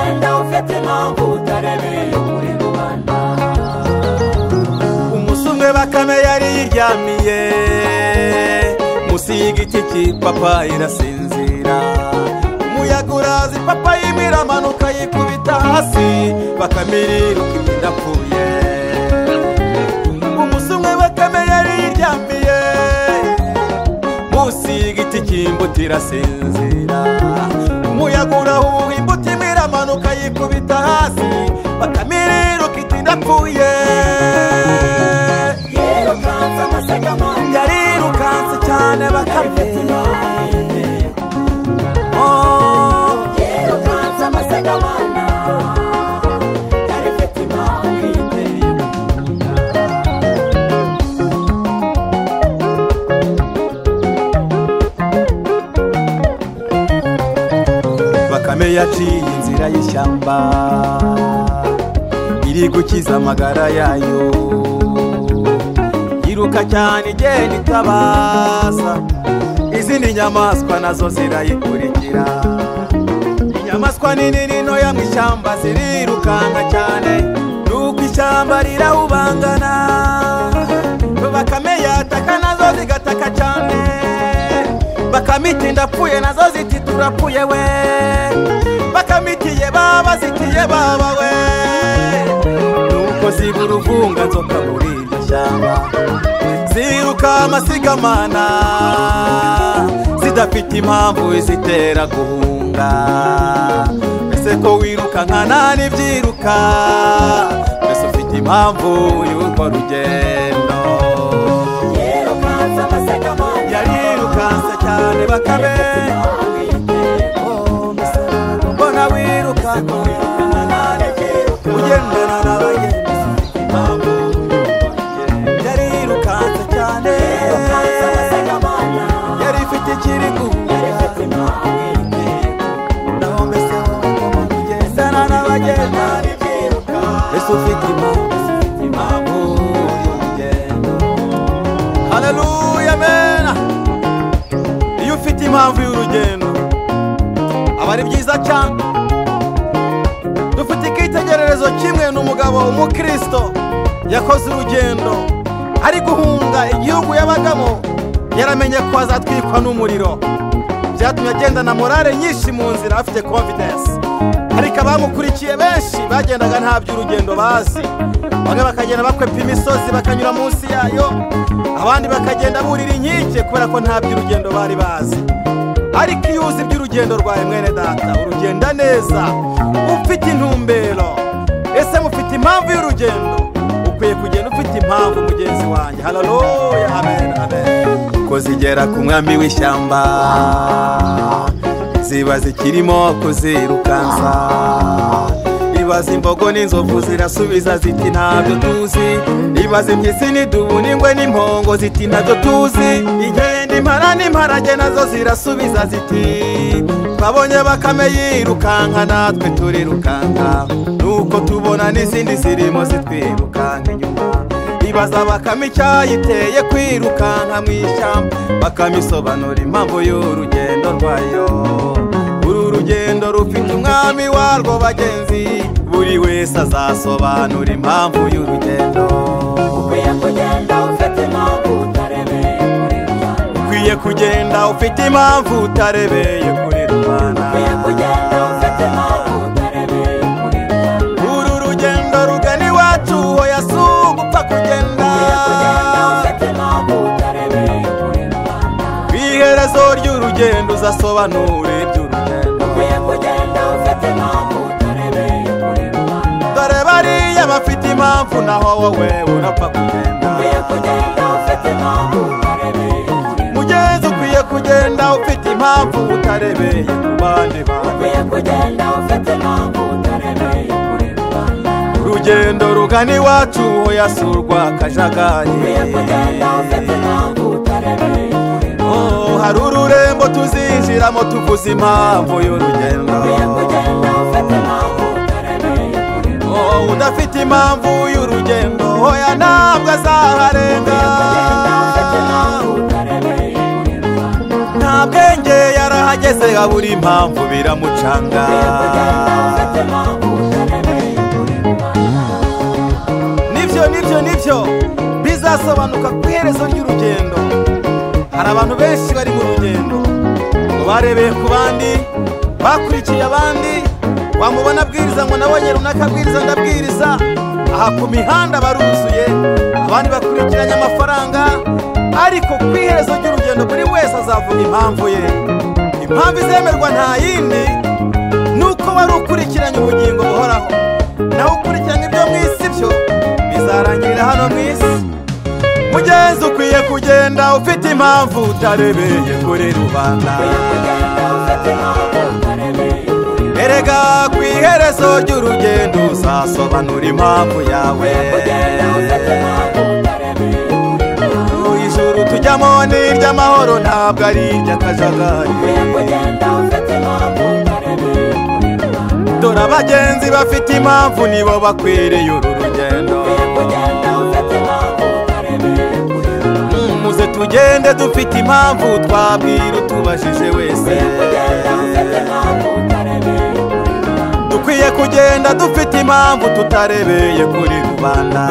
kugenda ufite impamvu utarebeye kuri rubanda. Umusumwe Bakame yari yiryamiye musi y'igiti cy'ipapayi irasinzira. Umuyaga uraza ipapayi iramanuka yikubita hasi, Bakame iriruka iti ndapfuye. Umusumwe Bakame yari yiryamiye musi y'igiti cy'imbuto irasinzira. Umuyaga urahuha imbuto iramanuka yikubita hasi, Bakame iriruka iti ndapfuye. Yirukanse amasegamana, yarirukanse cyane Bakame. yirukanse amasegamana, yari ifite impamvu iteye. Bakame yaciye inzira y'ishyamba iri gukiza amagara yayo, yiruka cyane igenda itabaza, izindi nyamaswa nazo zirayikurikira. Inyamaswa nini n'intoya mu ishyamba zirirukanka cyane, nuko ishyamba rirahubangana. Bakame yataka nazo zigataka cyane, Bakame iti ndapfuye nazo ziti turapfuye we. Bakame itiye baba zitiye baba we, nuko ziba uruvunga nzoka muri iryo shyamba, ziruka amasigamana zidafite impamvu izitera guhunga. Ese ko wiruka nka nani byiruka, mbese ufite impamvu y'urwo rugendo. Yirukanse amasegamana, yarirukanse cyane Bakame. Mbona wiruka ugendana n'abagenzi, yarirukanse cyane, yari ifite ikiri guhunga. Naho mbese ugendana n'abagenzi, mbese ufite impamvu y'urugendo. Haleluya, amen. Iyo ufite impamvu y'urugendo aba ari byiza cyane. Dufite ikitegererezo kimwe n'umugabo umukristo yakoze urugendo ari guhunga igihugu yabagamo, yaramenye ko azatwikwa n'umuriro. Byatumye agendana morale nyinshi mu nzira, afite confidence. Ariko abamukurikiye benshi bagendaga nta by'urugendo bazi. Bamwe bakagenda bakwepa imisozi bakanyura munsi yayo, abandi bakagenda burira inkike kubera ko nta by'urugendo bari bazi. Ariko iyo uzi iby'urugendo rwawe mwene data, urugenda neza ufite intumbero. Ese mufite impamvu y'urugendo? Ukwiye kugenda ufite impamvu mugenzi wanjye. Haleluya, amen, amen. Ko zigera ku mwami w'ishyamba, ziba zikirimo kuzirukansa. Ibaza imbogo n'inzovu zirasubiza ziti ntabyo tuzi. Ibaza impyisi n'idubu n'ingwe n'impongo ziti ntabyo tuzi. Inkende impara n'imparage nazo zirasubiza ziti twabonye Bakame yirukanka natwe turirukanka, nuko tubona n'izindi zirimo zitwirukanka inyuma. Ibaza Bakame icyayiteye kwirukanka mu ishyamba, Bakame isobanura impamvu y'urugendo rwayo. Uru rugendo rufite umwami warwo bagenzi, buri wese azasobanura impamvu y'urugendo. ukwiye kugenda ufite impamvu utarebeye kuri rubanda. Ukwiye kugenda ufite impamvu utarebeye kuri rubanda. Ukwiye kugenda ufite impamvu utarebeye kuri rubanda. Uru rugendo rugana iwacu hoya si ugupfa kugenda. Ukwiye kugenda ufite impamvu utarebeye kuri rubanda. Kw'iherezo ry'urugendo uzasobanura iby'urugendo. Ukwiye kugenda ufite impamvu utarebeye kuri rubanda. Dore bariya bafite impamvu naho wowe urapfa kugenda. Ukwiye kugenda ufite impamvu utarebeye kuri rubanda. Mugenzi ukwiye kugenda ufite impamvu utarebeye ku bandi bantu. Ukwiye kugenda ufite impamvu utarebeye kuri rubanda. Urugendo rugana iwacu hoya si urw'akajagari. Ukwiye kugenda ufite impamvu utarebeye kuri rubanda. Hari ururembo tuzinjiramo tuvuze impamvu y'urugendo. Ukwiye kugenda ufite impamvu utarebeye kuri rubanda. Udafite impamvu y'urugendo hoya ntabwo azaharenga. Nta bwenge yarahageze abura impamvu biramucanga. ibyo bizasobanuka ku iherezo ry'urugendo. Hari abantu benshi bari mu rugendo ngo barebeye ku bandi, bakurikiye abandi, wamubona abwiriza ngo nabonye runaka abwiriza ndabwiriza, aha ku mihanda baruzuye, abandi bakurikiranye amafaranga, ariko ku iherezo ry'urugendo buri wese azavuga impamvu ye. Impamvu izemerwa nta yindi, nuko wari ukurikiranye ubugingo buhoraho, naho ukurikiranye ibyo mu isi byo bizarangirira hano mu isi. Mugenzi ukwiye kugenda ufite impamvu, utarebeye kuri rubanda. Erega ku iherezo ry'urugendo uzasobanura impamvu yawe. Ijuru tujyamo ni iry'amahoro, ntabwo ari iry'akajagari. Dore abagenzi bafite impamvu nibo bakwiriye uru rugendo. Muze tugende dufite impamvu, twabwira utubajije wese. Dukwiye kugenda dufite impamvu, tutarebeye kuri rubanda.